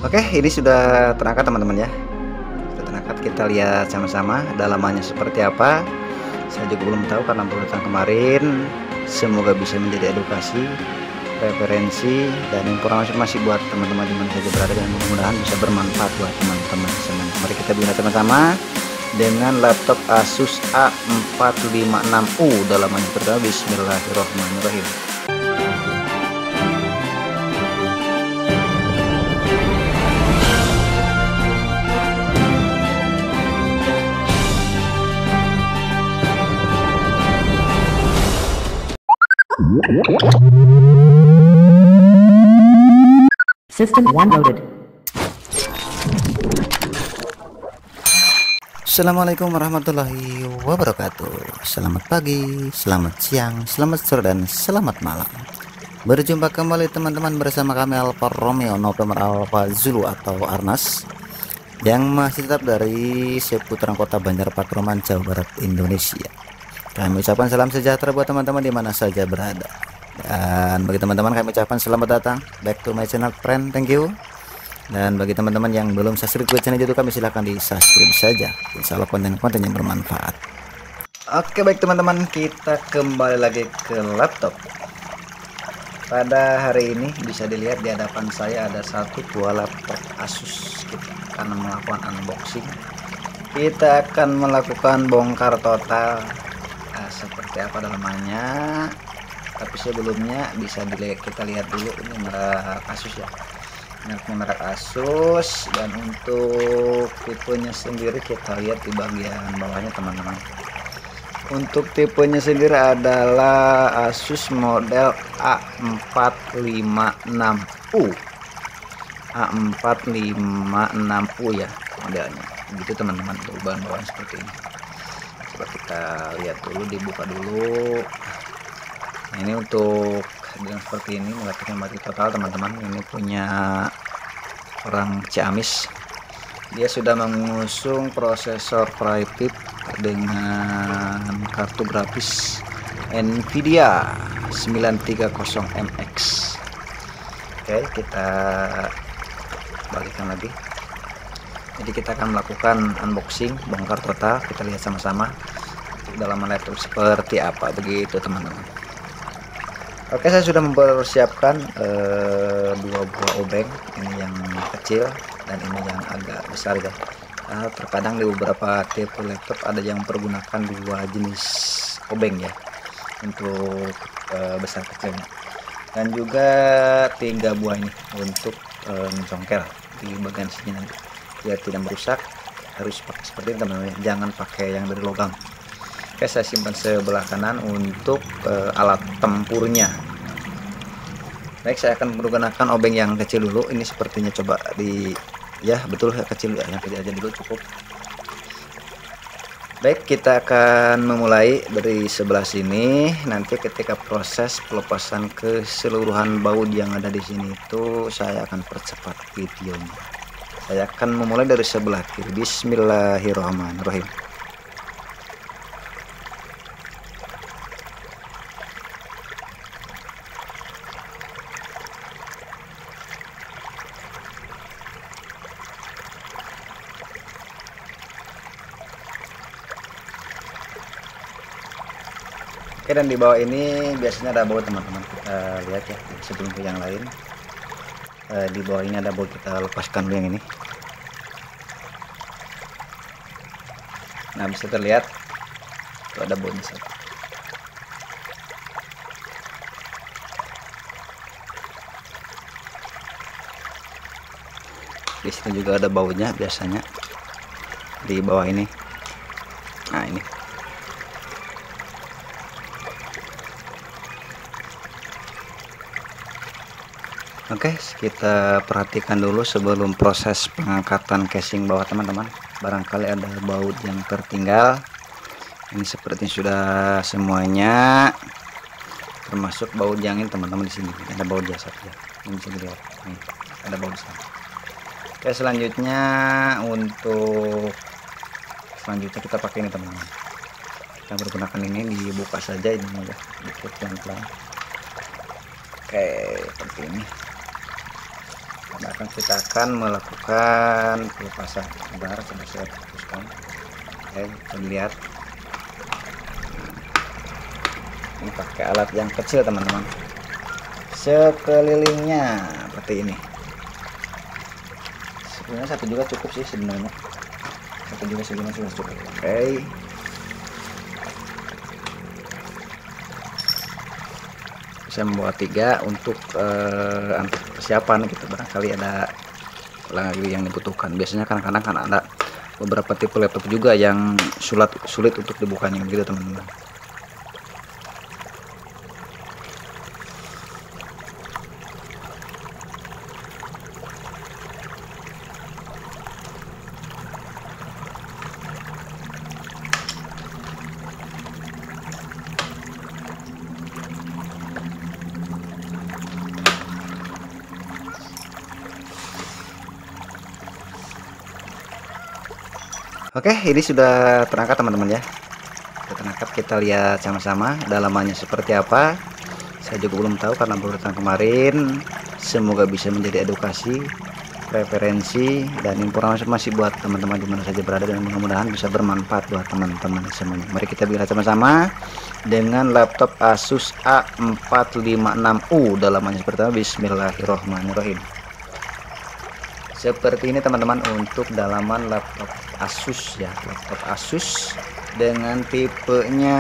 Oke, ini sudah terangkat teman-teman ya. Sudah terangkat, kita lihat sama-sama dalamannya seperti apa. Saya juga belum tahu karena baru datang kemarin. Semoga bisa menjadi edukasi, referensi, dan informasi buat teman-teman di mana saja berada, dan mudah-mudahan bisa bermanfaat buat teman-teman semuanya. Mari kita guna sama-sama dengan laptop Asus A456U. Dalamannya pertama, bismillahirrahmanirrahim. System 1 loaded. Assalamualaikum warahmatullahi wabarakatuh. Selamat pagi, selamat siang, selamat sore, dan selamat malam. Berjumpa kembali teman-teman bersama kami Alfa Romeo November Alpha Zulu atau Arnas, yang masih tetap dari seputaran kota Banjar Patroman, Jawa Barat, Indonesia. Kami ucapkan salam sejahtera buat teman-teman di mana saja berada. Dan bagi teman-teman kami ucapkan selamat datang back to my channel friend, thank you. Dan bagi teman-teman yang belum subscribe ke channel itu, kami silahkan di subscribe saja. Insya Allah konten-konten yang bermanfaat. Oke baik teman-teman, kita kembali lagi ke laptop. Pada hari ini bisa dilihat di hadapan saya ada satu buah laptop Asus. Kita akan melakukan unboxing. Kita akan melakukan bongkar total. Seperti apa dalamannya. Tapi sebelumnya bisa dilihat, kita lihat dulu ini merek Asus ya. Merek Asus, dan untuk tipenya sendiri kita lihat di bagian bawahnya teman-teman. Untuk tipenya sendiri adalah Asus model A456U. A456U ya modelnya. Begitu teman-teman, bahan-bahan seperti ini. Coba kita lihat dulu, dibuka dulu. Nah, ini untuk dengan seperti ini, mengatakan mati total teman-teman. Ini punya orang Ciamis. Dia sudah mengusung prosesor Private dengan kartu grafis Nvidia 930MX. Oke, kita balikkan lagi. Jadi kita akan melakukan unboxing, bongkar total. Kita lihat sama-sama dalam laptop seperti apa, begitu teman-teman. Oke, saya sudah mempersiapkan dua buah obeng, ini yang kecil dan ini yang agak besar ya. Terkadang di beberapa tipe laptop ada yang mempergunakan dua jenis obeng ya, untuk besar kecilnya. Dan juga 3 buah ini untuk mencongkel di bagian sini nanti, biar tidak merusak. Harus pakai seperti ini teman-teman, jangan pakai yang dari logam. Oke, saya simpan sebelah kanan untuk alat tempurnya. Baik, saya akan menggunakan obeng yang kecil dulu. Ini sepertinya, coba di, ya betul kecil ya, yang kecil aja dulu cukup. Baik, kita akan memulai dari sebelah sini. Nanti ketika proses pelepasan keseluruhan baut yang ada di sini itu saya akan percepat videonya. Saya akan memulai dari sebelah kiri. Bismillahirrahmanirrahim. Oke, dan di bawah ini biasanya ada baut teman-teman. Kita lihat ya sebelum ke yang lain. Di bawah ini ada baut, kita lepaskan dulu yang ini. Nah, bisa terlihat itu ada bautnya satu. Di sini juga ada bautnya biasanya di bawah ini. Nah, ini. Oke, kita perhatikan dulu sebelum proses pengangkatan casing bawah teman-teman. Barangkali ada baut yang tertinggal. Ini seperti sudah semuanya, termasuk baut yang ini teman-teman. Di sini ada baut jasad ya. Ini bisa dilihat. Nih, ada baut jasad. Oke, selanjutnya kita pakai ini teman-teman. Kita menggunakan ini, dibuka saja ini ya, dikit pelan-pelan. Oke, seperti ini. kita akan melakukan pelepasan. Sebentar, coba saya fokuskan. Oke, kita lihat. Ini pakai alat yang kecil teman-teman. Sekelilingnya seperti ini. Sebenarnya satu juga cukup sih sebenarnya. Satu juga segini sudah cukup. Oke. Saya membawa 3 untuk persiapan gitu, barangkali ada lagi yang dibutuhkan. Biasanya kadang-kadang kan ada beberapa tipe laptop juga yang sulit untuk dibukanya gitu teman-teman. Oke, ini sudah terangkat teman-teman ya. Sudah terangkat, kita lihat sama-sama dalamannya seperti apa. Saya juga belum tahu karena baru datang kemarin. Semoga bisa menjadi edukasi, referensi, dan informasi buat teman-teman di mana saja berada, dan mudah-mudahan bisa bermanfaat buat teman-teman semuanya. Mari kita lihat sama-sama dengan laptop Asus A456U. Dalamannya seperti apa? Bismillahirrohmanirrohim. Seperti ini teman-teman untuk dalaman laptop Asus ya, laptop Asus dengan tipenya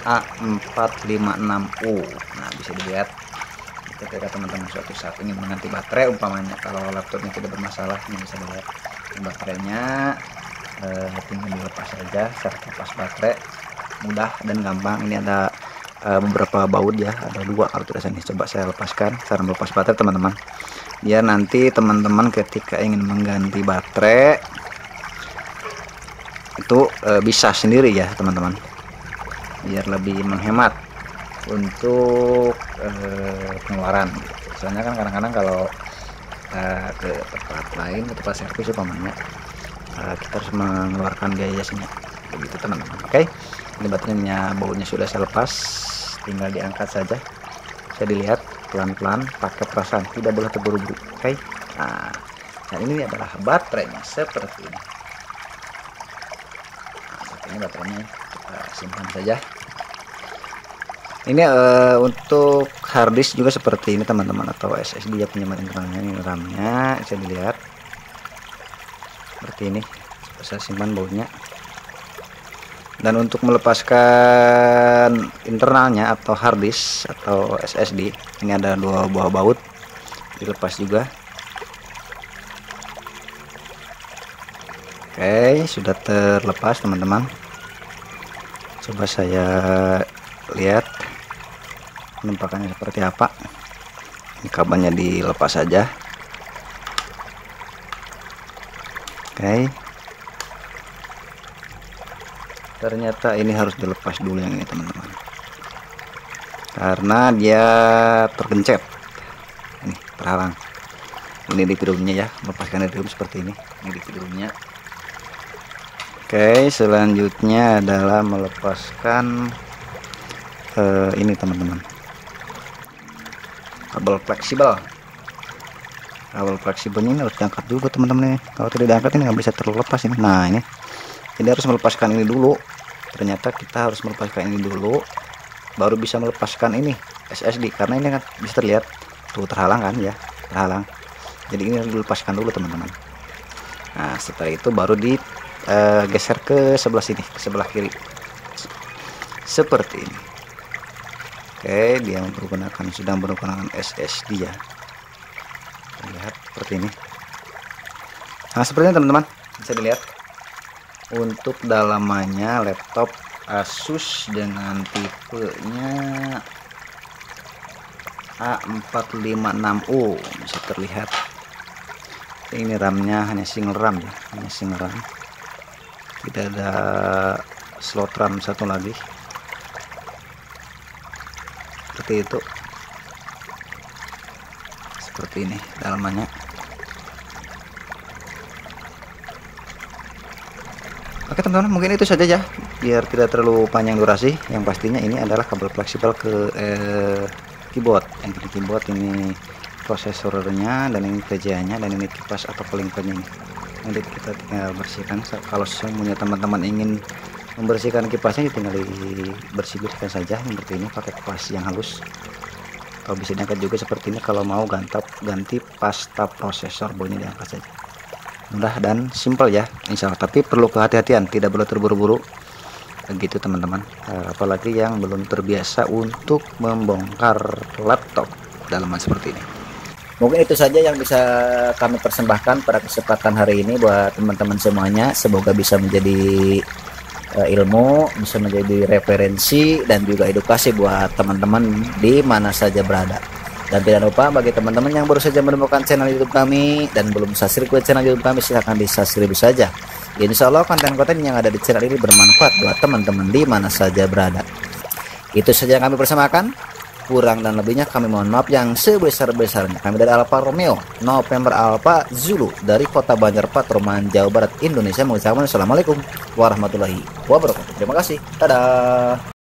A456U. Nah, bisa dilihat ketika teman-teman suatu saat ingin mengganti baterai umpamanya, kalau laptopnya tidak bermasalah, ini bisa dilihat baterainya tinggal dilepas saja. Cara lepas baterai mudah dan gampang. Ini ada beberapa baut ya, ada 2 kalau tidak salah. Coba saya lepaskan cara melepas baterai teman-teman, biar nanti teman-teman ketika ingin mengganti baterai itu bisa sendiri ya teman-teman, biar lebih menghemat untuk pengeluaran. Soalnya kan kadang-kadang kalau ke tempat lain, ke tempat servis umpamanya, kita harus mengeluarkan biaya sini begitu teman-teman. Oke, ini baterainya, bautnya sudah saya lepas, tinggal diangkat saja. Saya dilihat pelan-pelan, pakai perasaan, tidak boleh terburu-buru. Oke. Nah, ini adalah baterainya seperti ini. Nah, ini baterainya kita simpan saja. Ini untuk harddisk juga seperti ini teman-teman, atau SSD ya, penyambungan internalnya. Ini RAM-nya, bisa dilihat seperti ini. Saya simpan bautnya. Dan untuk melepaskan internalnya atau harddisk atau SSD, ini ada 2 buah baut, dilepas juga. Oke, sudah terlepas teman-teman. Coba saya lihat penampakannya seperti apa. Ini kabelnya dilepas saja. Oke, ternyata ini harus dilepas dulu yang ini teman-teman, karena dia tergencet. Ini terhalang. Ini di videonya ya, melepaskan di video seperti ini. Ini di videonya. Oke, selanjutnya adalah melepaskan ini teman-teman, kabel fleksibel. Kabel fleksibelnya ini harus diangkat dulu teman-teman. Kalau tidak diangkat ini nggak bisa terlepas ini. Nah, ini jadi harus melepaskan ini dulu. Ternyata kita harus melepaskan ini dulu, baru bisa melepaskan ini SSD, karena ini kan bisa terlihat tuh terhalang kan ya, terhalang. Jadi ini harus dilepaskan dulu teman-teman. Nah, setelah itu baru digeser ke sebelah sini, ke sebelah kiri seperti ini. Oke, dia sedang menggunakan SSD ya, lihat seperti ini. Nah, seperti ini teman-teman, bisa dilihat untuk dalamannya laptop Asus dengan tipenya A456U. Bisa terlihat ini RAM-nya hanya single RAM ya, hanya single RAM, tidak ada slot RAM satu lagi. Seperti itu, seperti ini dalamannya. Oke teman-teman, mungkin itu saja ya, biar tidak terlalu panjang durasi. Yang pastinya ini adalah kabel fleksibel ke keyboard. Yang di keyboard ini prosesornya, dan ini VGA nya, dan ini kipas atau pelingkanya ini. Nanti kita tinggal bersihkan. Kalau semuanya teman-teman ingin membersihkan kipasnya, tinggal dibersihkan saja seperti ini pakai kipas yang halus. Kalau bisa diangkat juga seperti ini. Kalau mau ganti pasta prosesor, bolehnya diangkat saja. Mudah dan simpel ya, insya Allah. Tapi perlu kehati-hatian, tidak boleh terburu-buru begitu teman-teman, apalagi yang belum terbiasa untuk membongkar laptop dalaman seperti ini. Mungkin itu saja yang bisa kami persembahkan pada kesempatan hari ini buat teman-teman semuanya. Semoga bisa menjadi ilmu, bisa menjadi referensi dan juga edukasi buat teman-teman di mana saja berada. Dan tidak lupa bagi teman-teman yang baru saja menemukan channel YouTube kami dan belum subscribe ke channel YouTube kami, silahkan di subscribe saja. Insya Allah konten-konten yang ada di channel ini bermanfaat buat teman-teman di mana saja berada. Itu saja yang kami persembahkan. Kurang dan lebihnya kami mohon maaf yang sebesar-besarnya. Kami dari Alfa Romeo November Alpha Zulu dari Kota Banjar Patroman, Jawa Barat, Indonesia mengucapkan assalamualaikum warahmatullahi wabarakatuh. Terima kasih. Dadah.